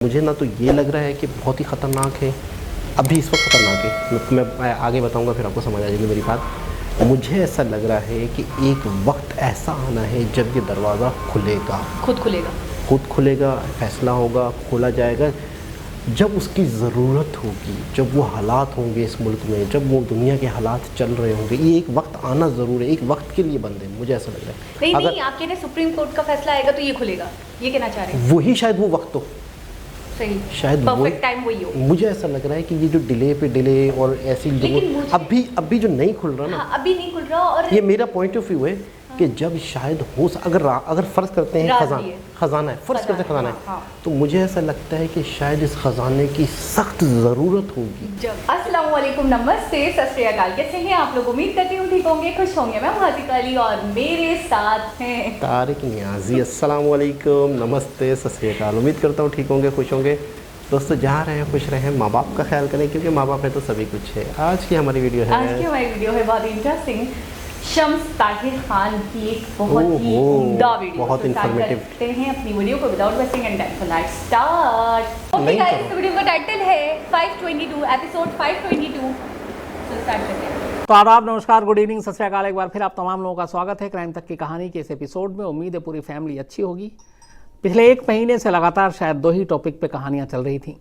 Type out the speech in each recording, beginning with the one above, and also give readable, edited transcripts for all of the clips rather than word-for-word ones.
मुझे ना तो ये लग रहा है कि बहुत ही ख़तरनाक है, अभी इस वक्त ख़तरनाक है। मैं आगे बताऊंगा फिर आपको समझ आ जाएगी मेरी बात। मुझे ऐसा लग रहा है कि एक वक्त ऐसा आना है जब ये दरवाज़ा खुलेगा, खुद खुलेगा, फैसला होगा, खोला जाएगा जब उसकी ज़रूरत होगी, जब वो हालात होंगे इस मुल्क में, जब वो दुनिया के हालात चल रहे होंगे। ये एक वक्त आना ज़रूर है, एक वक्त के लिए बंद है, मुझे ऐसा लग रहा है। नहीं, आप कह रहे हैं सुप्रीम कोर्ट का फैसला आएगा तो ये खुलेगा, ये कहना चाह रहे हैं? वही शायद वो वक्त हो, सही, शायद परफेक्ट टाइम वही हो। मुझे ऐसा लग रहा है कि ये जो डिले पे डिले और ऐसी अभी जो नहीं खुल रहा ना, हाँ, अभी नहीं खुल रहा। और ये मेरा पॉइंट ऑफ व्यू है कि जब शायद हो अगर फ़र्ज़ करते हैं ख़जाना है, फ़र्ज़ करते हैं ख़जाना है, तो मुझे ऐसा लगता है कि शायद इस ख़जाने की सख्त ज़रूरत होगी। अस्सलाम वालेकुम, नमस्ते, सत श्री अकाल। कैसे हैं आप लोग? उम्मीद करती हूँ ठीक होंगे, खुश होंगे। मैं हासिका अली और मेरे साथ हैं तारिक नियाज़ी। अस्सलाम वालेकुम, नमस्ते, सत श्री अकाल। उम्मीद करता हूँ ठीक होंगे, खुश होंगे। दोस्तों जहाँ रहें खुश रहें, माँ बाप का ख्याल करें क्योंकि माँ बाप है तो सभी कुछ है। आज की हमारी वीडियो है बहुत इंटरेस्टिंग। शम्स ताहिर खान की एक बहुत ही उम्दा वीडियो, बहुत इन्फॉर्मेटिव। करते हैं अपनी वीडियो को without wasting any time. So let's start. Okay guys, इस वीडियो का टाइटल है 522, एपिसोड 522। सो स्टार्ट करते हैं। तो आदाब, नमस्कार, गुड इवनिंग, सत श्री अकाल। एक बार फिर आप तमाम लोगों का स्वागत है क्राइम तक की कहानी के इस एपिसोड में। उम्मीद है पूरी फैमिली अच्छी होगी। पिछले एक महीने से लगातार शायद दो ही टॉपिक पे कहानियाँ चल रही थी।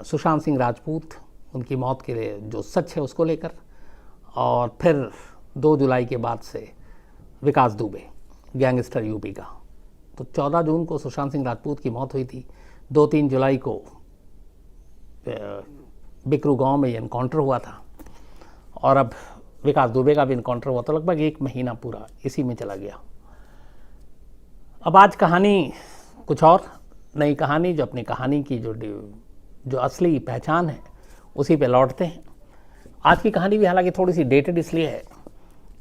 सुशांत सिंह राजपूत, उनकी मौत के लिए जो सच है उसको लेकर, और फिर 2 जुलाई के बाद से विकास दुबे, गैंगस्टर यूपी का। तो 14 जून को सुशांत सिंह राजपूत की मौत हुई थी। 2-3 जुलाई को बिकरू गांव में ये इनकाउंटर हुआ था, और अब विकास दुबे का भी इनकाउंटर हुआ। तो लगभग एक महीना पूरा इसी में चला गया। अब आज कहानी कुछ और नई कहानी, जो अपनी कहानी की जो असली पहचान है उसी पे लौटते हैं। आज की कहानी भी हालांकि थोड़ी सी डेटेड इसलिए है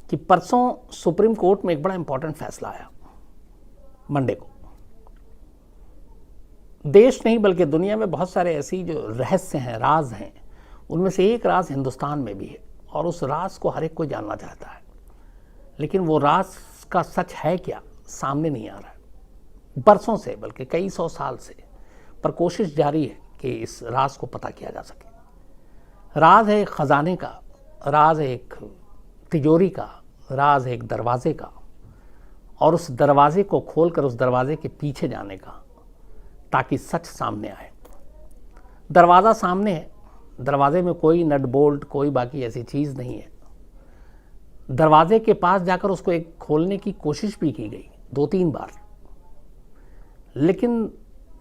कि परसों सुप्रीम कोर्ट में एक बड़ा इंपॉर्टेंट फैसला आया मंडे को। देश नहीं बल्कि दुनिया में बहुत सारे ऐसी जो रहस्य हैं, राज हैं, उनमें से एक राज हिंदुस्तान में भी है, और उस राज को हर एक कोई जानना चाहता है। लेकिन वो राज का सच है क्या, सामने नहीं आ रहा है बरसों से, बल्कि कई 100 साल से। पर कोशिश जारी है कि इस राज को पता किया जा सके। राज है एक खजाने का, राज है एक तिजोरी का, राज है एक दरवाजे का, और उस दरवाजे को खोलकर उस दरवाजे के पीछे जाने का, ताकि सच सामने आए। दरवाज़ा सामने है, दरवाजे में कोई नट बोल्ट, कोई बाकी ऐसी चीज़ नहीं है। दरवाजे के पास जाकर उसको एक खोलने की कोशिश भी की गई 2-3 बार, लेकिन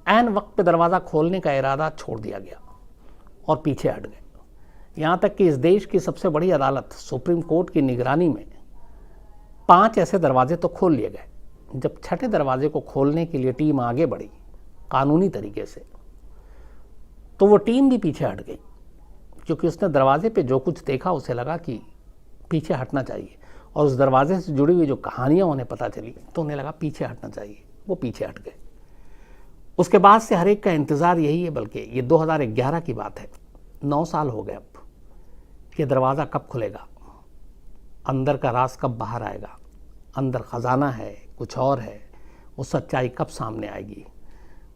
ऐन वक्त पे दरवाज़ा खोलने का इरादा छोड़ दिया गया और पीछे हट गए। यहाँ तक कि इस देश की सबसे बड़ी अदालत सुप्रीम कोर्ट की निगरानी में 5 ऐसे दरवाजे तो खोल लिए गए। जब छठे दरवाजे को खोलने के लिए टीम आगे बढ़ी कानूनी तरीके से, तो वो टीम भी पीछे हट गई, क्योंकि उसने दरवाजे पे जो कुछ देखा उसे लगा कि पीछे हटना चाहिए, और उस दरवाजे से जुड़ी हुई जो कहानियाँ उन्हें पता चली तो उन्हें लगा पीछे हटना चाहिए। वो पीछे हट गए। उसके बाद से हर एक का इंतज़ार यही है, बल्कि ये 2011 की बात है, 9 साल हो गए अब, कि दरवाज़ा कब खुलेगा, अंदर का राज कब बाहर आएगा, अंदर ख़जाना है, कुछ और है, वो सच्चाई कब सामने आएगी।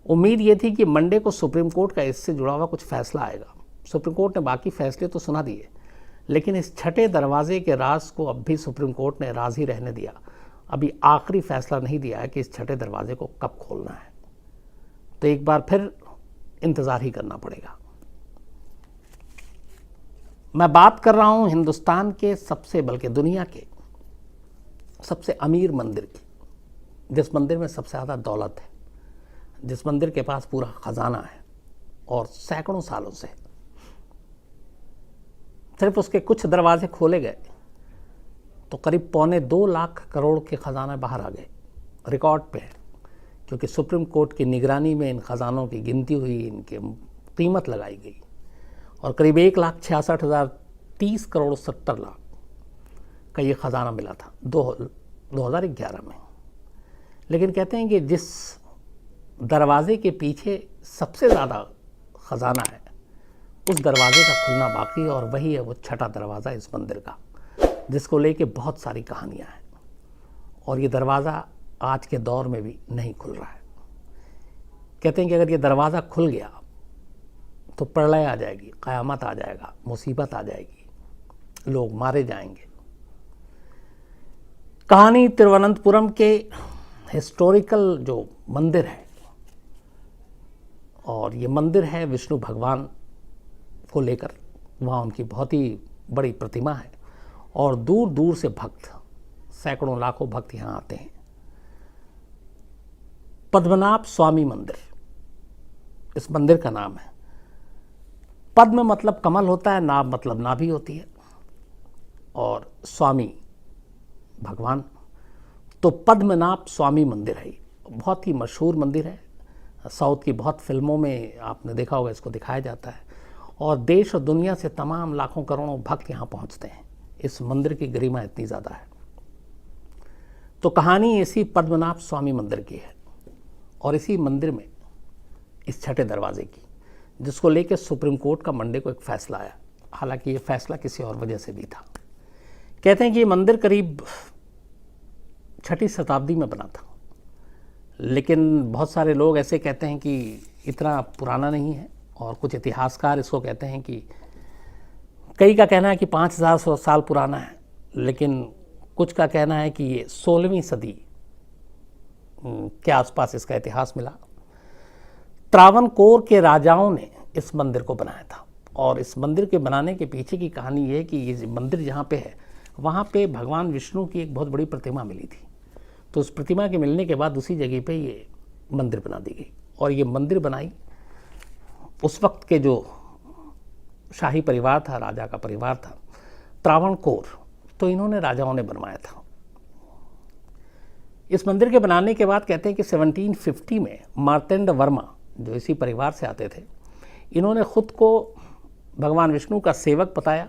उम्मीद ये थी कि मंडे को सुप्रीम कोर्ट का इससे जुड़ा हुआ कुछ फैसला आएगा। सुप्रीम कोर्ट ने बाकी फैसले तो सुना दिए, लेकिन इस छठे दरवाजे के राज को अब भी सुप्रीम कोर्ट ने राज ही रहने दिया। अभी आखिरी फैसला नहीं दिया है कि इस छठे दरवाजे को कब खोलना है। तो एक बार फिर इंतज़ार ही करना पड़ेगा। मैं बात कर रहा हूं हिंदुस्तान के सबसे, बल्कि दुनिया के सबसे अमीर मंदिर की, जिस मंदिर में सबसे ज़्यादा दौलत है, जिस मंदिर के पास पूरा खजाना है, और सैकड़ों सालों से सिर्फ उसके कुछ दरवाजे खोले गए तो करीब 2.25 लाख करोड़ के खजाना बाहर आ गए। रिकॉर्ड पे है, क्योंकि सुप्रीम कोर्ट की निगरानी में इन खजानों की गिनती हुई, इनकी कीमत लगाई गई, और करीब 1,66,030 करोड़ 70 लाख का ये ख़जाना मिला था 2011 में। लेकिन कहते हैं कि जिस दरवाजे के पीछे सबसे ज़्यादा ख़जाना है, उस दरवाजे का खुलना बाकी है, और वही है वो छठा दरवाज़ा इस मंदिर का, जिसको लेके बहुत सारी कहानियाँ हैं। और ये दरवाज़ा आज के दौर में भी नहीं खुल रहा है। कहते हैं कि अगर ये दरवाज़ा खुल गया तो प्रलय आ जाएगी, क़यामत आ जाएगा, मुसीबत आ जाएगी, लोग मारे जाएंगे। कहानी तिरुवनंतपुरम के हिस्टोरिकल जो मंदिर है, और ये मंदिर है विष्णु भगवान को लेकर, वहाँ उनकी बहुत ही बड़ी प्रतिमा है और दूर दूर से भक्त, सैकड़ों लाखों भक्त यहाँ आते हैं। पद्मनाभ स्वामी मंदिर इस मंदिर का नाम है। पद्म मतलब कमल होता है, नाभ मतलब नाभि होती है, और स्वामी भगवान, तो पद्मनाभ स्वामी मंदिर है। बहुत ही मशहूर मंदिर है, साउथ की बहुत फिल्मों में आपने देखा होगा, इसको दिखाया जाता है, और देश और दुनिया से तमाम लाखों करोड़ों भक्त यहाँ पहुँचते हैं। इस मंदिर की गरिमा इतनी ज़्यादा है। तो कहानी इसी पद्मनाभ स्वामी मंदिर की है, और इसी मंदिर में इस छठे दरवाजे की, जिसको लेकर सुप्रीम कोर्ट का मंडे को एक फैसला आया। हालांकि ये फैसला किसी और वजह से भी था। कहते हैं कि ये मंदिर करीब 6वीं शताब्दी में बना था, लेकिन बहुत सारे लोग ऐसे कहते हैं कि इतना पुराना नहीं है, और कुछ इतिहासकार इसको कहते हैं कि कई का कहना है कि 5000 साल पुराना है, लेकिन कुछ का कहना है कि ये 16वीं सदी के आसपास इसका इतिहास मिला। त्रावणकोर के राजाओं ने इस मंदिर को बनाया था, और इस मंदिर के बनाने के पीछे की कहानी ये है कि ये मंदिर जहाँ पे है वहाँ पे भगवान विष्णु की एक बहुत बड़ी प्रतिमा मिली थी। तो उस प्रतिमा के मिलने के बाद उसी जगह पे ये मंदिर बना दी गई, और ये मंदिर बनाई उस वक्त के जो शाही परिवार था, राजा का परिवार था त्रावणकोर, तो इन्होंने राजाओं ने बनवाया था। इस मंदिर के बनाने के बाद कहते हैं कि 1750 में मार्तंड वर्मा, जो इसी परिवार से आते थे, इन्होंने खुद को भगवान विष्णु का सेवक बताया,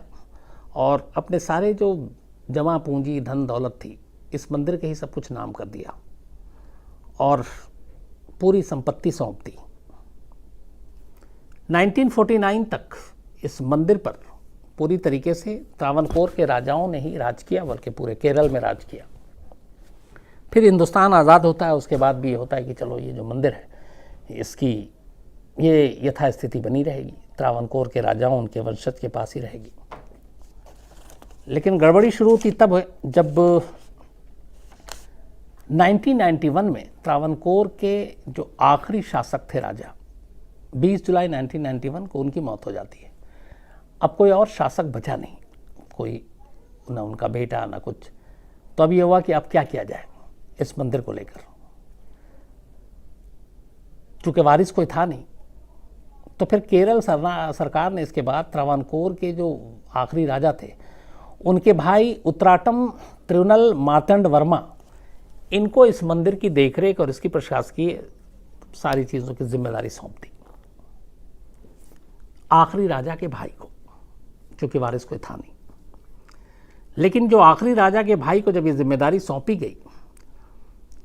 और अपने सारे जो जमा पूंजी धन दौलत थी इस मंदिर के ही सब कुछ नाम कर दिया, और पूरी संपत्ति सौंप दी। 1949 तक इस मंदिर पर पूरी तरीके से त्रावणकोर के राजाओं ने ही राज किया, बल्कि पूरे केरल में राज किया। फिर हिंदुस्तान आज़ाद होता है, उसके बाद भी ये होता है कि चलो ये जो मंदिर है इसकी ये यथास्थिति बनी रहेगी, त्रावणकोर के राजाओं उनके वंशज के पास ही रहेगी। लेकिन गड़बड़ी शुरू होती तब जब 1991 में त्रावणकोर के जो आखिरी शासक थे राजा, 20 जुलाई 1991 को उनकी मौत हो जाती है। अब कोई और शासक बचा नहीं, कोई ना उनका बेटा ना कुछ। तो अब ये हुआ कि अब क्या किया जाए इस मंदिर को लेकर। चूँकि वारिस कोई था नहीं, तो फिर केरल सरकार ने इसके बाद त्रावणकोर के जो आखिरी राजा थे उनके भाई उत्तराटम तिरुनल मार्तंड वर्मा, इनको इस मंदिर की देखरेख और इसकी प्रशासकीय सारी चीज़ों की जिम्मेदारी सौंप दी आखिरी राजा के भाई को, क्योंकि वारिस कोई था नहीं। लेकिन जो आखिरी राजा के भाई को जब ये जिम्मेदारी सौंपी गई,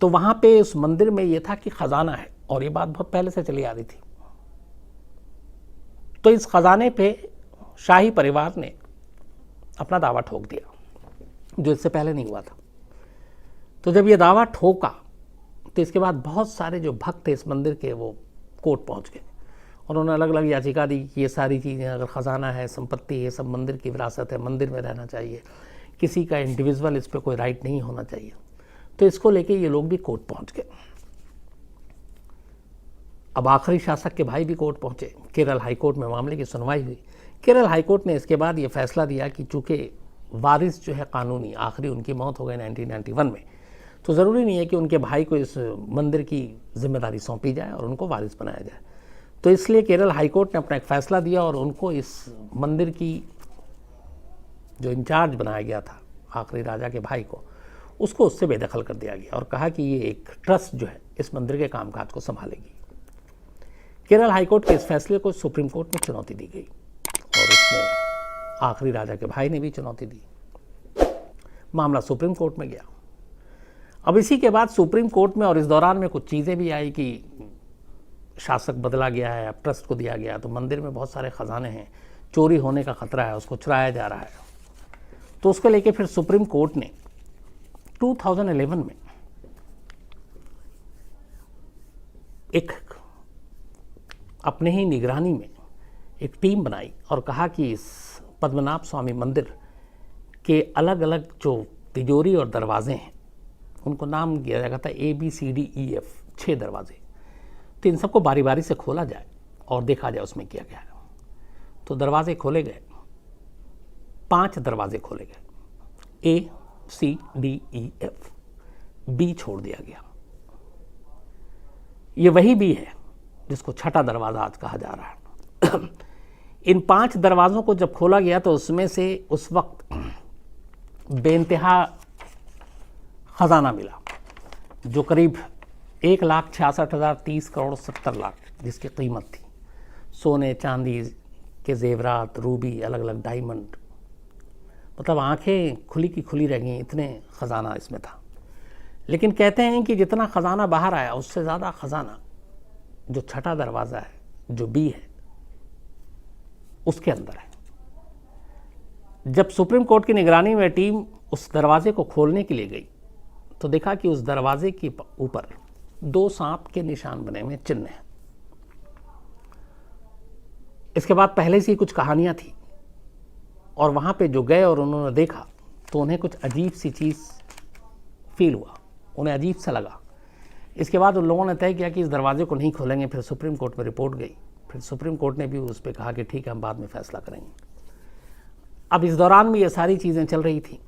तो वहाँ पे उस मंदिर में ये था कि खजाना है, और ये बात बहुत पहले से चली आ रही थी। तो इस खजाने पे शाही परिवार ने अपना दावा ठोक दिया, जो इससे पहले नहीं हुआ था। तो जब ये दावा ठोका, तो इसके बाद बहुत सारे जो भक्त थे इस मंदिर के, वो कोर्ट पहुंच गए, और उन्होंने अलग अलग याचिका दी कि ये सारी चीज़ें, अगर ख़जाना है, संपत्ति, ये सब मंदिर की विरासत है, मंदिर में रहना चाहिए, किसी का इंडिविजुअल इस पर कोई राइट नहीं होना चाहिए। तो इसको लेके ये लोग भी कोर्ट पहुंच गए। अब आखिरी शासक के भाई भी कोर्ट पहुंचे, केरल हाई कोर्ट में मामले की सुनवाई हुई। केरल हाई कोर्ट ने इसके बाद ये फैसला दिया कि चूँकि वारिस जो है कानूनी, आखिरी उनकी मौत हो गई 1991 में, तो ज़रूरी नहीं है कि उनके भाई को इस मंदिर की जिम्मेदारी सौंपी जाए और उनको वारिस बनाया जाए। तो इसलिए केरल हाई कोर्ट ने अपना एक फ़ैसला दिया, और उनको इस मंदिर की जो इंचार्ज बनाया गया था आखिरी राजा के भाई को, उसको उससे बेदखल कर दिया गया, और कहा कि ये एक ट्रस्ट जो है इस मंदिर के कामकाज को संभालेगी। केरल हाई कोर्ट के इस फैसले को सुप्रीम कोर्ट में चुनौती दी गई, और उसमें आखिरी राजा के भाई ने भी चुनौती दी। मामला सुप्रीम कोर्ट में गया। अब इसी के बाद सुप्रीम कोर्ट में और इस दौरान में कुछ चीज़ें भी आई कि शासक बदला गया है, अब ट्रस्ट को दिया गया, तो मंदिर में बहुत सारे खजाने हैं, चोरी होने का खतरा है, उसको चुराया जा रहा है। तो उसको लेके फिर सुप्रीम कोर्ट ने 2011 में एक अपने ही निगरानी में एक टीम बनाई और कहा कि इस पद्मनाभ स्वामी मंदिर के अलग अलग जो तिजोरी और दरवाजे हैं उनको नाम दिया जाएगा था ABCDEF, 6 दरवाजे। तो इन सबको बारी बारी से खोला जाए और देखा जाए उसमें क्या क्या है। तो दरवाजे खोले गए, 5 दरवाजे खोले गए, ACDEF, B छोड़ दिया गया। ये वही B है जिसको छठा दरवाज़ा आज कहा जा रहा है। इन 5 दरवाज़ों को जब खोला गया तो उसमें से उस वक्त बेइंतहा ख़जाना मिला जो करीब 1,66,030 करोड़ 70 लाख जिसकी कीमत थी। सोने चांदी के जेवरात, रूबी, अलग अलग डायमंड, मतलब आंखें खुली की खुली रह गई, इतने ख़जाना इसमें था। लेकिन कहते हैं कि जितना ख़जाना बाहर आया उससे ज़्यादा ख़जाना जो छठा दरवाज़ा है, जो B है, उसके अंदर है। जब सुप्रीम कोर्ट की निगरानी में टीम उस दरवाजे को खोलने के लिए गई तो देखा कि उस दरवाजे के ऊपर 2 सांप के निशान बने हुए, चिन्ह हैं। इसके बाद पहले से ही कुछ कहानियां थी और वहां पे जो गए और उन्होंने देखा तो उन्हें कुछ अजीब सी चीज़ फील हुआ, उन्हें अजीब सा लगा। इसके बाद उन लोगों ने तय किया कि इस दरवाजे को नहीं खोलेंगे। फिर सुप्रीम कोर्ट में रिपोर्ट गई, फिर सुप्रीम कोर्ट ने भी उस पर कहा कि ठीक है, हम बाद में फैसला करेंगे। अब इस दौरान भी ये सारी चीज़ें चल रही थी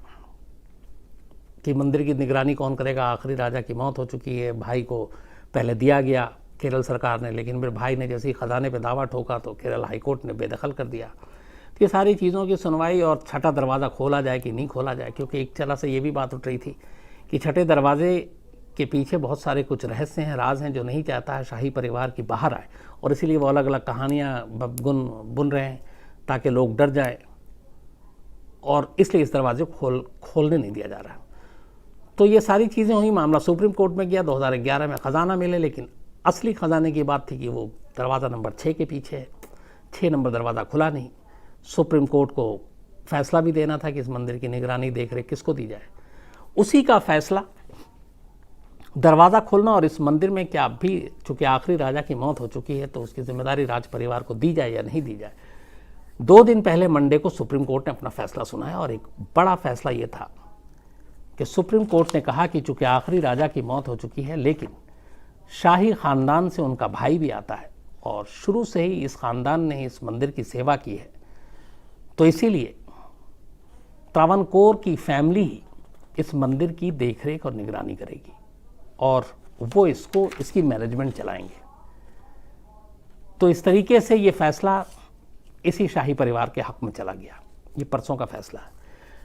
कि मंदिर की निगरानी कौन करेगा। आखिरी राजा की मौत हो चुकी है, भाई को पहले दिया गया केरल सरकार ने, लेकिन फिर भाई ने जैसे ही खजाने पे दावा ठोका तो केरल हाईकोर्ट ने बेदखल कर दिया। तो ये सारी चीज़ों की सुनवाई और छठा दरवाज़ा खोला जाए कि नहीं खोला जाए, क्योंकि एक तरह से ये भी बात उठ रही थी कि छठे दरवाजे के पीछे बहुत सारे कुछ रहस्य हैं, राज हैं जो नहीं चाहता है शाही परिवार की बाहर आए, और इसीलिए वो अलग अलग कहानियाँ बुन रहे हैं ताकि लोग डर जाए, और इसलिए इस दरवाजे को खोलने नहीं दिया जा रहा है। तो ये सारी चीज़ें हुई, मामला सुप्रीम कोर्ट में गया। 2011 में ख़जाना मिले, लेकिन असली ख़जाने की बात थी कि वो दरवाज़ा नंबर 6 के पीछे है। 6 नंबर दरवाज़ा खुला नहीं। सुप्रीम कोर्ट को फैसला भी देना था कि इस मंदिर की निगरानी देख रेख किसको दी जाए। उसी का फैसला दरवाज़ा खोलना और इस मंदिर में क्या भी, चूँकि आखिरी राजा की मौत हो चुकी है तो उसकी जिम्मेदारी राज परिवार को दी जाए या नहीं दी जाए। 2 दिन पहले मंडे को सुप्रीम कोर्ट ने अपना फैसला सुनाया, और एक बड़ा फैसला ये था कि सुप्रीम कोर्ट ने कहा कि चूँकि आखिरी राजा की मौत हो चुकी है, लेकिन शाही ख़ानदान से उनका भाई भी आता है और शुरू से ही इस ख़ानदान ने इस मंदिर की सेवा की है, तो इसीलिए त्रावणकोर की फैमिली ही इस मंदिर की देखरेख और निगरानी करेगी और वो इसकी मैनेजमेंट चलाएंगे। तो इस तरीके से ये फैसला इसी शाही परिवार के हक में चला गया। ये परसों का फैसला है।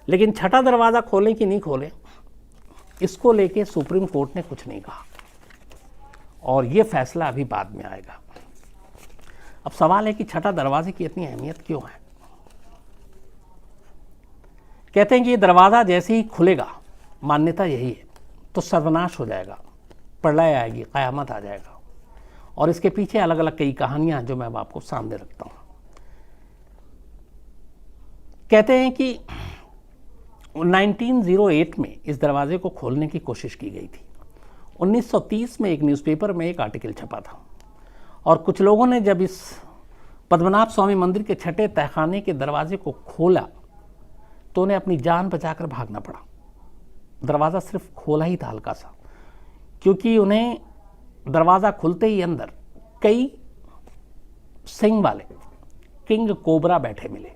लेकिन छठा दरवाज़ा खोलें कि नहीं खोलें, इसको लेके सुप्रीम कोर्ट ने कुछ नहीं कहा, और ये फैसला अभी बाद में आएगा। अब सवाल है कि छठा दरवाजे की इतनी अहमियत क्यों है। कहते हैं कि ये दरवाज़ा जैसे ही खुलेगा, मान्यता यही है, तो सर्वनाश हो जाएगा, प्रलय आएगी, क़यामत आ जाएगा, और इसके पीछे अलग अलग कई कहानियां जो मैं अब आपको सामने रखता हूं। कहते हैं कि 1908 में इस दरवाजे को खोलने की कोशिश की गई थी। 1930 में एक न्यूज़पेपर में एक आर्टिकल छपा था, और कुछ लोगों ने जब इस पद्मनाभ स्वामी मंदिर के छठे तहखाने के दरवाजे को खोला तो उन्हें अपनी जान बचाकर भागना पड़ा। दरवाज़ा सिर्फ खोला ही था हल्का सा, क्योंकि उन्हें दरवाज़ा खुलते ही अंदर कई सिंग वाले किंग कोबरा बैठे मिले।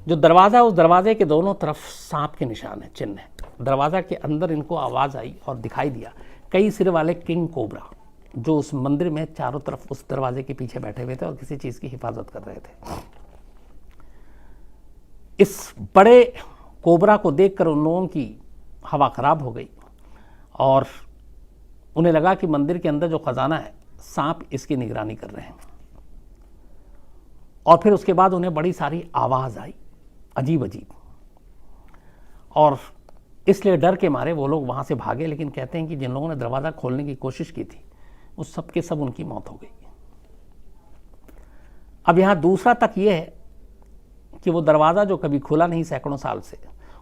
जो दरवाज़ा, उस दरवाजे के दोनों तरफ सांप के निशान है, चिन्ह है। दरवाज़ा के अंदर इनको आवाज़ आई और दिखाई दिया कई सिर वाले किंग कोबरा जो उस मंदिर में चारों तरफ उस दरवाजे के पीछे बैठे हुए थे और किसी चीज़ की हिफाजत कर रहे थे। इस बड़े कोबरा को देखकर उन लोगों की हवा खराब हो गई और उन्हें लगा कि मंदिर के अंदर जो खजाना है, सांप इसकी निगरानी कर रहे हैं। और फिर उसके बाद उन्हें बड़ी सारी आवाज़ आई, अजीब अजीब, और इसलिए डर के मारे वो लोग वहाँ से भागे। लेकिन कहते हैं कि जिन लोगों ने दरवाज़ा खोलने की कोशिश की थी, उस सब के सब उनकी मौत हो गई। अब यहाँ दूसरा तक ये है कि वो दरवाज़ा जो कभी खुला नहीं सैकड़ों साल से,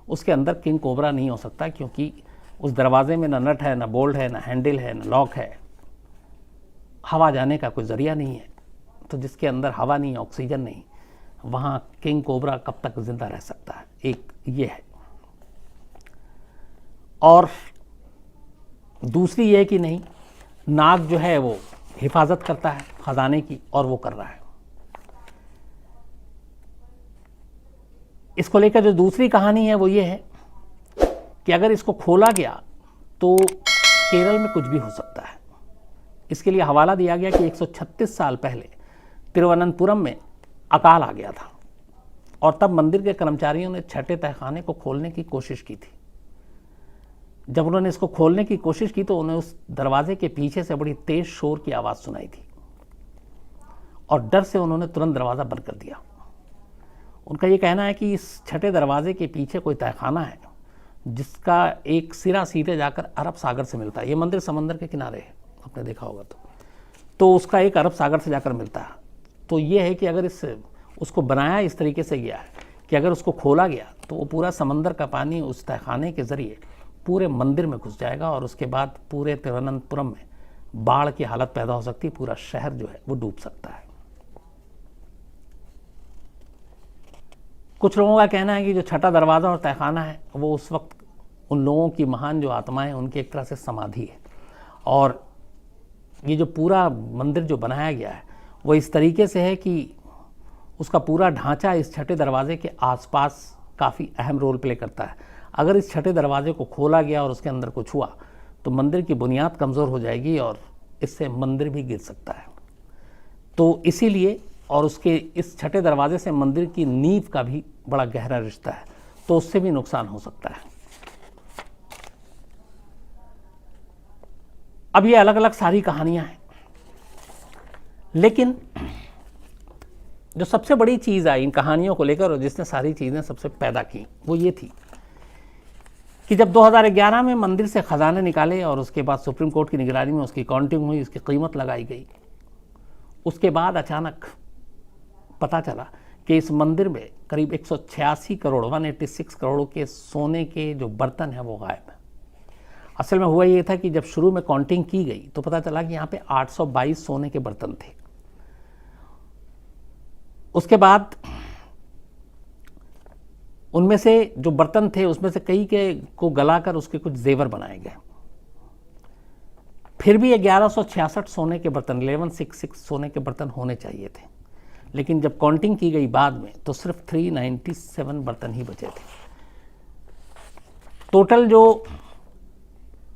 उसके अंदर किंग कोबरा नहीं हो सकता, क्योंकि उस दरवाजे में ना नट है, ना बोल्ट है, ना हैंडल है, ना लॉक है, हवा जाने का कोई ज़रिया नहीं है। तो जिसके अंदर हवा नहीं, ऑक्सीजन नहीं, वहाँ किंग कोबरा कब तक जिंदा रह सकता है, एक ये है। और दूसरी ये कि नहीं, नाग जो है वो हिफाजत करता है खजाने की, और वो कर रहा है। इसको लेकर जो दूसरी कहानी है वो ये है कि अगर इसको खोला गया तो केरल में कुछ भी हो सकता है। इसके लिए हवाला दिया गया कि 136 साल पहले तिरुवनंतपुरम में अकाल आ गया था और तब मंदिर के कर्मचारियों ने छठे तहखाने को खोलने की कोशिश की थी। जब उन्होंने इसको खोलने की कोशिश की तो उन्हें उस दरवाजे के पीछे से बड़ी तेज शोर की आवाज़ सुनाई थी और डर से उन्होंने तुरंत दरवाज़ा बंद कर दिया। उनका ये कहना है कि इस छठे दरवाजे के पीछे कोई तहखाना है जिसका एक सिरा सीधे जाकर अरब सागर से मिलता है। ये मंदिर समंदर के किनारे है, आपने देखा होगा तो उसका एक अरब सागर से जाकर मिलता है। तो ये है कि अगर उसको बनाया इस तरीके से गया है कि अगर उसको खोला गया तो वो पूरा समंदर का पानी उस तहखाने के ज़रिए पूरे मंदिर में घुस जाएगा और उसके बाद पूरे तिरुवनंतपुरम में बाढ़ की हालत पैदा हो सकती है, पूरा शहर जो है वो डूब सकता है। कुछ लोगों का कहना है कि जो छठा दरवाज़ा और तहखाना है वो उस वक्त उन लोगों की महान जो आत्माएं उनकी एक तरह से समाधि है, और ये जो पूरा मंदिर जो बनाया गया है वो इस तरीके से है कि उसका पूरा ढांचा इस छठे दरवाजे के आसपास काफ़ी अहम रोल प्ले करता है। अगर इस छठे दरवाजे को खोला गया और उसके अंदर कुछ हुआ तो मंदिर की बुनियाद कमज़ोर हो जाएगी और इससे मंदिर भी गिर सकता है। तो इसीलिए और उसके इस छठे दरवाजे से मंदिर की नींव का भी बड़ा गहरा रिश्ता है, तो उससे भी नुकसान हो सकता है। अब ये अलग अलग सारी कहानियां हैं, लेकिन जो सबसे बड़ी चीज़ आई इन कहानियों को लेकर और जिसने सारी चीज़ें सबसे पैदा की वो ये थी कि जब 2011 में मंदिर से खजाने निकाले और उसके बाद सुप्रीम कोर्ट की निगरानी में उसकी काउंटिंग हुई, उसकी कीमत लगाई गई, उसके बाद अचानक पता चला कि इस मंदिर में करीब 186 करोड़ 186 करोड़ के सोने के जो बर्तन हैं वो गायब हैं। असल में हुआ ये था कि जब शुरू में काउंटिंग की गई तो पता चला कि यहाँ पे 822 सोने के बर्तन थे। उसके बाद उनमें से जो बर्तन थे उसमें से कई के को गलाकर उसके कुछ जेवर बनाए गए। फिर भी 1166 सोने के बर्तन 1166 सोने के बर्तन होने चाहिए थे, लेकिन जब काउंटिंग की गई बाद में तो सिर्फ 397 बर्तन ही बचे थे। टोटल जो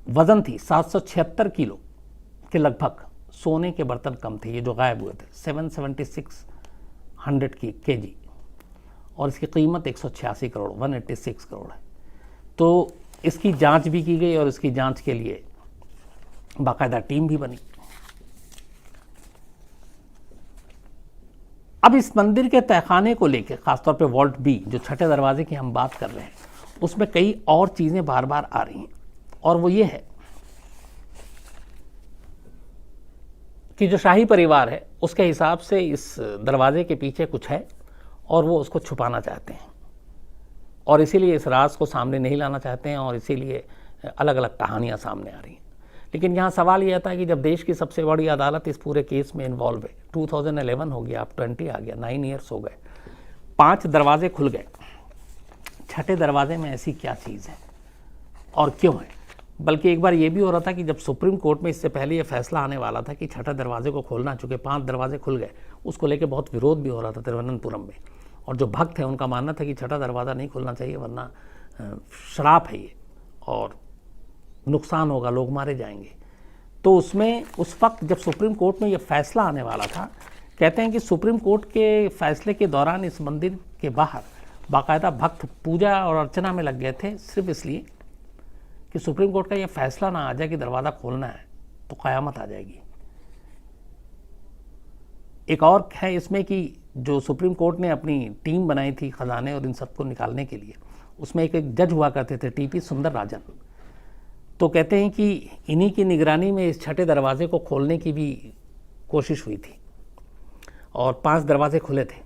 वजन थी 776 किलो के लगभग सोने के बर्तन कम थे, ये जो गायब हुए थे 776 केजी, और इसकी कीमत 186 करोड़ 186 करोड़ है। तो इसकी जांच भी की गई और इसकी जांच के लिए बाकायदा टीम भी बनी। अब इस मंदिर के तहखाने को लेकर खासतौर पे वॉल्ट बी जो छठे दरवाजे की हम बात कर रहे हैं उसमें कई और चीज़ें बार बार आ रही हैं, और वो ये है कि जो शाही परिवार है उसके हिसाब से इस दरवाजे के पीछे कुछ है और वो उसको छुपाना चाहते हैं और इसीलिए इस राज को सामने नहीं लाना चाहते हैं और इसीलिए अलग अलग कहानियाँ सामने आ रही हैं। लेकिन यहाँ सवाल यह था कि जब देश की सबसे बड़ी अदालत इस पूरे केस में इन्वॉल्व है, 2011 हो गया, अब 20 आ गया, 9 ईयर्स हो गए, 5 दरवाजे खुल गए, छठे दरवाजे में ऐसी क्या चीज़ है और क्यों है? बल्कि एक बार ये भी हो रहा था कि जब सुप्रीम कोर्ट में इससे पहले ये फैसला आने वाला था कि छठे दरवाजे को खोलना, चूँकि 5 दरवाजे खुल गए, उसको लेकर बहुत विरोध भी हो रहा था तिरुवनंतपुरम में, और जो भक्त हैं उनका मानना था कि छठा दरवाज़ा नहीं खुलना चाहिए वरना श्राप है ये और नुकसान होगा, लोग मारे जाएंगे। तो उसमें उस वक्त जब सुप्रीम कोर्ट में ये फैसला आने वाला था, कहते हैं कि सुप्रीम कोर्ट के फैसले के दौरान इस मंदिर के बाहर बाकायदा भक्त पूजा और अर्चना में लग गए थे, सिर्फ इसलिए कि सुप्रीम कोर्ट का ये फैसला ना आ जाए कि दरवाज़ा खोलना है तो क़यामत आ जाएगी। एक और है इसमें कि जो सुप्रीम कोर्ट ने अपनी टीम बनाई थी खजाने और इन सबको निकालने के लिए, उसमें एक जज हुआ करते थे टीपी सुंदरराजन। तो कहते हैं कि इन्हीं की निगरानी में इस छठे दरवाजे को खोलने की भी कोशिश हुई थी और 5 दरवाजे खुले थे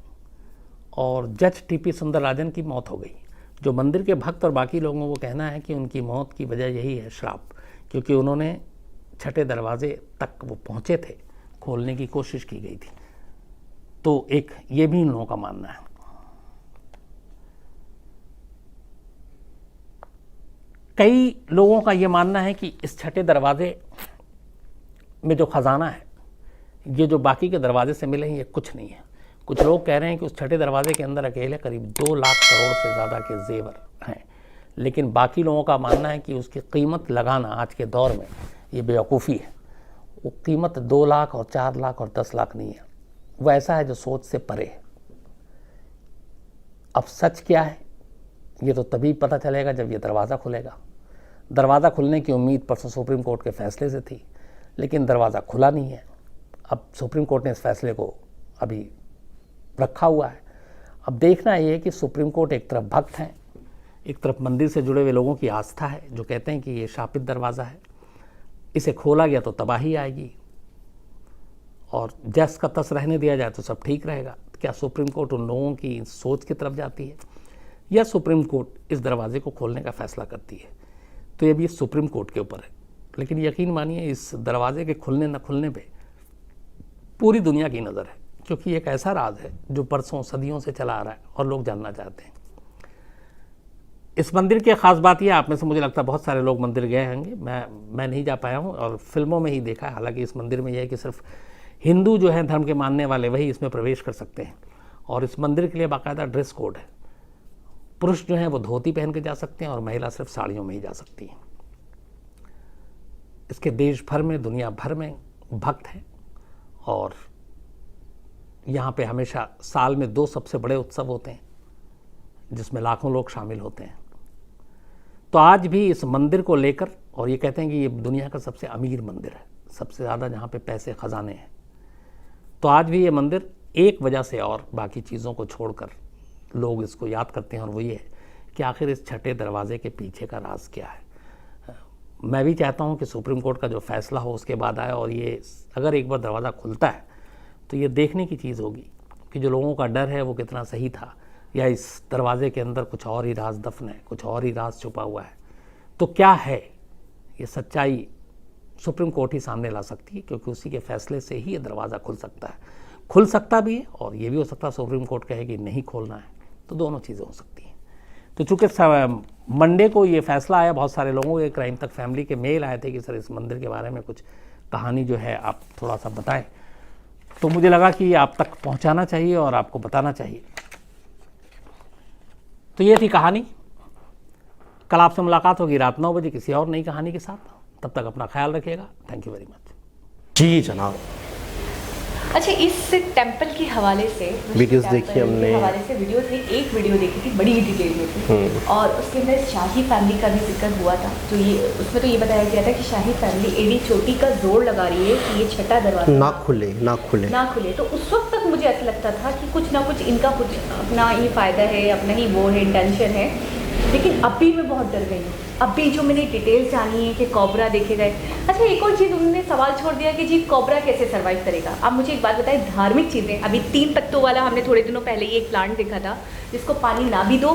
और जज टीपी सुंदरराजन की मौत हो गई। जो मंदिर के भक्त और बाकी लोगों को कहना है कि उनकी मौत की वजह यही है श्राप, क्योंकि उन्होंने छठे दरवाजे तक वो पहुँचे थे, खोलने की कोशिश की गई थी। तो एक ये भी इन लोगों का मानना है। कई लोगों का ये मानना है कि इस छठे दरवाजे में जो खजाना है, ये जो बाकी के दरवाजे से मिले हैं, ये कुछ नहीं है। कुछ लोग कह रहे हैं कि उस छठे दरवाजे के अंदर अकेले करीब 2 लाख करोड़ से ज़्यादा के जेवर हैं, लेकिन बाकी लोगों का मानना है कि उसकी कीमत लगाना आज के दौर में ये बेवकूफ़ी है। वो कीमत 2 लाख और 4 लाख और 10 लाख नहीं है, वो ऐसा है जो सोच से परे है। अब सच क्या है ये तो तभी पता चलेगा जब ये दरवाज़ा खुलेगा। दरवाज़ा खुलने की उम्मीद परसों सुप्रीम कोर्ट के फैसले से थी, लेकिन दरवाज़ा खुला नहीं है। अब सुप्रीम कोर्ट ने इस फैसले को अभी रखा हुआ है। अब देखना ये है कि सुप्रीम कोर्ट एक तरफ भक्त हैं, एक तरफ मंदिर से जुड़े हुए लोगों की आस्था है जो कहते हैं कि ये शापित दरवाज़ा है, इसे खोला गया तो तबाही आएगी और जैस का तस रहने दिया जाए तो सब ठीक रहेगा। क्या सुप्रीम कोर्ट उन लोगों की सोच की तरफ जाती है या सुप्रीम कोर्ट इस दरवाजे को खोलने का फैसला करती है? तो ये भी सुप्रीम कोर्ट के ऊपर है, लेकिन यकीन मानिए इस दरवाजे के खुलने न खुलने पे पूरी दुनिया की नज़र है, क्योंकि एक ऐसा राज है जो बरसों सदियों से चला आ रहा है और लोग जानना चाहते हैं। इस मंदिर की ख़ास बात यह, आप में से मुझे लगता है बहुत सारे लोग मंदिर गए होंगे, मैं नहीं जा पाया हूँ और फिल्मों में ही देखा है। हालांकि इस मंदिर में यह है कि सिर्फ हिंदू जो हैं धर्म के मानने वाले वही इसमें प्रवेश कर सकते हैं और इस मंदिर के लिए बाकायदा ड्रेस कोड है। पुरुष जो हैं वो धोती पहन के जा सकते हैं और महिला सिर्फ साड़ियों में ही जा सकती हैं। इसके देश भर में, दुनिया भर में भक्त हैं और यहाँ पे हमेशा साल में 2 सबसे बड़े उत्सव होते हैं जिसमें लाखों लोग शामिल होते हैं। तो आज भी इस मंदिर को लेकर, और ये कहते हैं कि ये दुनिया का सबसे अमीर मंदिर है, सबसे ज़्यादा जहाँ पे पैसे खजाने हैं, तो आज भी ये मंदिर एक वजह से और बाकी चीज़ों को छोड़कर लोग इसको याद करते हैं और वो ये है कि आखिर इस छठे दरवाजे के पीछे का राज क्या है। मैं भी चाहता हूँ कि सुप्रीम कोर्ट का जो फैसला हो उसके बाद आए और ये अगर एक बार दरवाज़ा खुलता है तो ये देखने की चीज़ होगी कि जो लोगों का डर है वो कितना सही था या इस दरवाजे के अंदर कुछ और ही राज दफन है, कुछ और ही राज छुपा हुआ है। तो क्या है ये सच्चाई सुप्रीम कोर्ट ही सामने ला सकती है, क्योंकि उसी के फैसले से ही ये दरवाज़ा खुल सकता है। खुल सकता भी है और ये भी हो सकता है सुप्रीम कोर्ट कहे कि नहीं खोलना है, तो दोनों चीज़ें हो सकती हैं। तो चूँकि मंडे को ये फैसला आया, बहुत सारे लोगों के क्राइम तक फैमिली के मेल आए थे कि सर इस मंदिर के बारे में कुछ कहानी जो है आप थोड़ा सा बताएं, तो मुझे लगा कि आप तक पहुंचाना चाहिए और आपको बताना चाहिए। तो ये थी कहानी। कल आपसे मुलाकात होगी रात 9 बजे किसी और नई कहानी के साथ। तब तक अपना ख्याल रखिएगा। Thank you very much. जी जनाब। अच्छा, इस टेंपल के हवाले से वीडियोस देखी हमने, हवाले से वीडियो थी, एक वीडियो देखी थी बड़ी डिटेल में थी और उसके अंदर शाही फैमिली का भी जिक्र हुआ था। जो ये उसमें तो ये बताया गया था कि शाही फैमिली एडी चोटी का जोर लगा रही है कि ये छठा दरवाजा ना खुले। तो उस वक्त तक मुझे ऐसा लगता था कि कुछ ना कुछ इनका कुछ अपना ही फ़ायदा है, अपना ही वो है, इंटेंशन है। लेकिन अभी मैं बहुत डर गई हूँ। अभी जो मैंने डिटेल्स जानी है कि कोबरा देखे गए। अच्छा, एक और चीज़ उन्होंने सवाल छोड़ दिया कि जी कोबरा कैसे सर्वाइव करेगा। आप मुझे एक बात बताएं, धार्मिक चीज़ें, अभी 3 पत्तों वाला हमने थोड़े दिनों पहले ही एक प्लांट देखा था जिसको पानी ना भी दो,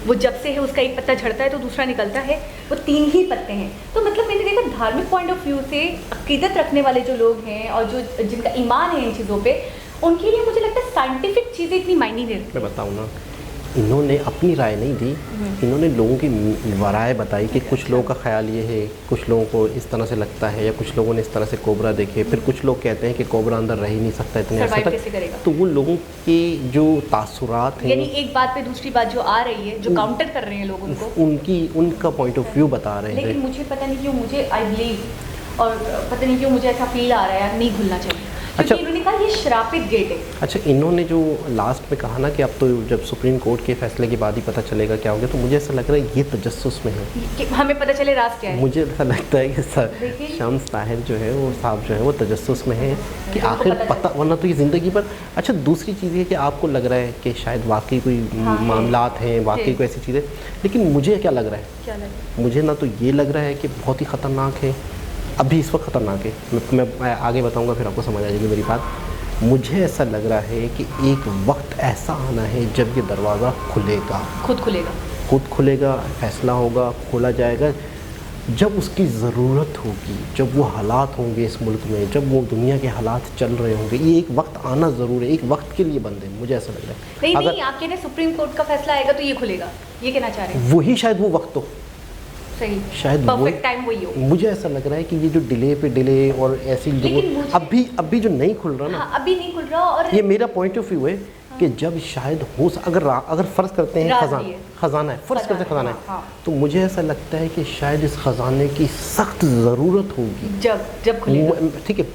वो जब से है उसका एक पत्ता झड़ता है तो दूसरा निकलता है, वो 3 ही पत्ते हैं। तो मतलब मैंने देखा धार्मिक पॉइंट ऑफ व्यू से अकीदत रखने वाले जो लोग हैं और जो जिनका ईमान है इन चीज़ों पर, उनके लिए मुझे लगता है साइंटिफिक चीज़ें इतनी मायने नहीं रखती। मैं बताऊँ ना, इन्होंने अपनी राय नहीं दी, इन्होंने लोगों की राय बताई कि कुछ लोगों का ख्याल ये है, कुछ लोगों को इस तरह से लगता है, या कुछ लोगों ने इस तरह से कोबरा देखे, फिर कुछ लोग कहते हैं कि कोबरा अंदर रह ही नहीं सकता इतने अर्से तक। तो वो लोगों के जो तासुरात हैं, यानी एक बात पे दूसरी बात जो आ रही है, जो काउंटर कर रहे हैं लोग उनको, उनका पॉइंट ऑफ व्यू बता रहे हैं। लेकिन मुझे पता नहीं क्यों, मुझे आई बिलीव और पता नहीं क्यों मुझे ऐसा फील आ रहा है नहीं खुलना चाहिए। अच्छा, इन्होंने कहा ये श्रापित गेट है। अच्छा, इन्होंने जो लास्ट में कहा ना कि अब तो जब सुप्रीम कोर्ट के फैसले के बाद ही पता चलेगा क्या होगा, तो मुझे ऐसा लग रहा है ये तजस्सुस में है कि हमें पता चले राज क्या है। मुझे ऐसा लगता है कि शम्स ताहिर जो है वो साहब जो है वो तजस्सुस में है कि आखिर पता, वरना तो ये ज़िंदगी पर। अच्छा, दूसरी चीज़ ये कि आपको लग रहा है कि शायद वाकई कोई मामलात हैं, वाकई कोई ऐसी चीज़ें, लेकिन मुझे क्या लग रहा है, मुझे ना तो ये लग रहा है कि बहुत ही ख़तरनाक है, अभी इस वक्त ख़तरनाक है। मैं आगे बताऊंगा फिर आपको समझ आ जाएगी मेरी बात। मुझे ऐसा लग रहा है कि एक वक्त ऐसा आना है जब ये दरवाज़ा खुलेगा, खुद खुलेगा, फैसला होगा, खोला जाएगा। जब उसकी ज़रूरत होगी, जब वो हालात होंगे इस मुल्क में, जब वो दुनिया के हालात चल रहे होंगे, ये एक वक्त आना ज़रूर है, एक वक्त के लिए बंद है, मुझे ऐसा लग रहा है। नहीं अगर नहीं, आप कह रहे हैं सुप्रीम कोर्ट का फैसला आएगा तो ये खुलेगा, ये कहना चाह रहे हैं? वही शायद वो वक्त हो, सही, शायद परफेक्ट टाइम वही हो। मुझे ऐसा लग रहा है कि ये जो डिले पे डिले और ऐसी अभी जो नहीं खुल रहा ना, हाँ, अभी नहीं खुल रहा। और ये मेरा पॉइंट ऑफ व्यू है कि जब शायद हो अगर फ़र्ज़ करते हैं खजाना है, फ़र्ज़ करते हैं खजाना है, हाँ। तो मुझे ऐसा लगता है कि शायद इस खजाने की सख्त ज़रूरत होगी जब खुलेगा, ठीक है,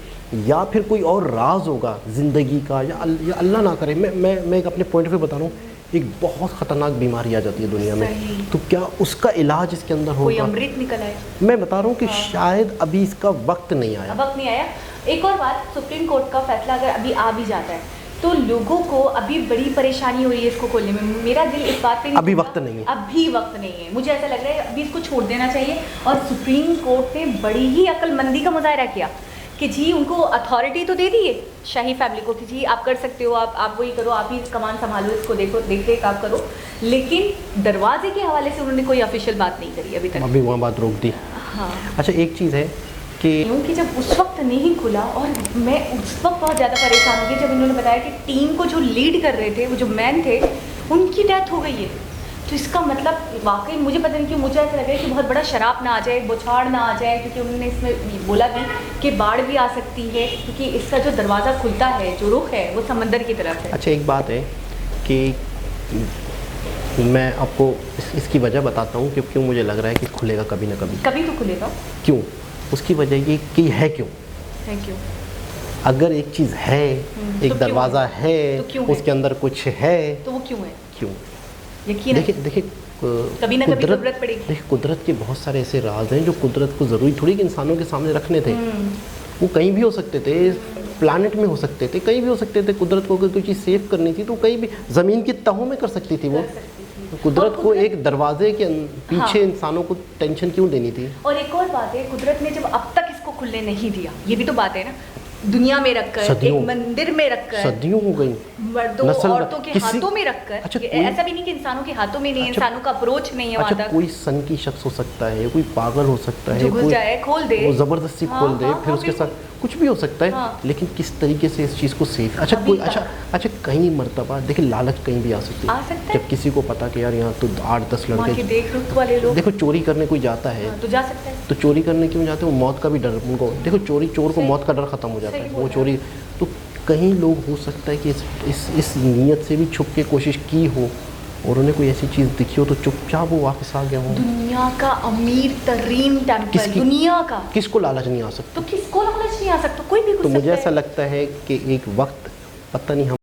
या फिर कोई और राज होगा ज़िंदगी का, या अल्लाह ना करे, मैं एक अपने पॉइंट ऑफ व्यू बता रहा हूँ, एक बहुत ख़तरनाक बीमारी आ जाती है दुनिया में, तो क्या उसका इलाज इसके अंदर होगा? कोई अमृत निकल आए। मैं बता रहा हूँ कि शायद अभी इसका वक्त नहीं आया। वक्त नहीं आया। एक और बात, सुप्रीम कोर्ट का फैसला अगर अभी आ भी जाता है तो लोगों को अभी बड़ी परेशानी हो रही है इसको खोलने में। मेरा दिल इस बात पे नहीं, अभी वक्त नहीं है, अभी वक्त नहीं है। मुझे ऐसा लग रहा है अभी इसको छोड़ देना चाहिए। और सुप्रीम कोर्ट ने बड़ी ही अक्लमंदी का मुजाहरा किया कि जी उनको अथॉरिटी तो दे दी है शाही फैमिली को कि जी आप कर सकते हो, आप वही करो, आप ही कमान संभालो, इसको देखो, देख रेख आप करो, लेकिन दरवाजे के हवाले से उन्होंने कोई ऑफिशियल बात नहीं करी अभी तक। अभी वहाँ बात रोक दी। हाँ, अच्छा, एक चीज़ है कि जब उस वक्त नहीं खुला, और मैं उस वक्त बहुत ज़्यादा परेशान हो गई जब इन्होंने बताया कि टीम को जो लीड कर रहे थे, वो जो मैन थे, उनकी डेथ हो गई है। तो इसका मतलब वाकई मुझे पता नहीं क्यों मुझे ऐसा लग रहा है कि बहुत बड़ा शराब ना आ जाए, बौछार ना आ जाए, क्योंकि उन्होंने इसमें बोला भी कि बाढ़ भी आ सकती है, क्योंकि इसका जो दरवाज़ा खुलता है, जो रुख है, वो समंदर की तरफ है। अच्छा, एक बात है कि मैं आपको इसकी वजह बताता हूँ कि क्यों मुझे लग रहा है कि खुलेगा कभी ना कभी। कभी तो खुलेगा। क्यों? उसकी वजह ये कि है क्यों? अगर एक चीज़ है, एक दरवाज़ा है, उसके अंदर कुछ है, तो वो क्यों है? क्यों? यकीन देखिए कभी ना कभी ज़रूरत पड़ेगी। देखिए, कुदरत के बहुत सारे ऐसे राज हैं जो कुदरत को ज़रूरी थोड़ी कि इंसानों के सामने रखने थे। वो कहीं भी हो सकते थे, प्लानट में हो सकते थे, कहीं भी हो सकते थे। कुदरत को अगर कोई चीज़ सेव करनी थी तो कहीं भी ज़मीन की तहों में कर सकती थी वो। कुदरत को एक दरवाजे के पीछे इंसानों को टेंशन क्यों देनी थी? और एक और बात है, कुदरत ने जब अब तक इसको खुलने नहीं दिया, ये भी तो बात है ना, दुनिया में रखकर, एक मंदिर में रखकर, सदियों हो गई, मर्दों औरतों के हाथों में रखकर। अच्छा, ऐसा भी नहीं कि इंसानों के हाथों में नहीं, अच्छा, इंसानों का अप्रोच नहीं है वहाँ तक। कोई सन की शख्स हो सकता है, कोई पागल हो सकता है, जो घुस जाए, खोल दे, वो ज़बरदस्ती खोल दे, फिर उसके साथ कुछ भी हो सकता है। लेकिन किस तरीके से इस चीज़ को सेफ, अच्छा कई मरतबा देखिए लालच कहीं भी आ सकती है। जब किसी को पता कि यार यहाँ तो 8-10 लड़के देखो चोरी करने कोई जाता है तो जा सकता है, तो चोरी करने क्यों जाते हैं? वो मौत का भी डर उनको, देखो चोर को मौत का डर ख़त्म हो जाता है, वो चोरी। तो कहीं लोग हो सकता है कि इस नीयत से भी छुप के कोशिश की हो और उन्हें कोई ऐसी चीज़ दिखी हो तो चुपचाप वो वापस आ गया हो। दुनिया का अमीर तरीन टेम्पल, दुनिया का, किसको लालच नहीं आ सकता? तो किसको लालच नहीं आ सकता? कोई भी। तो मुझे ऐसा लगता है कि एक वक्त, पता नहीं हम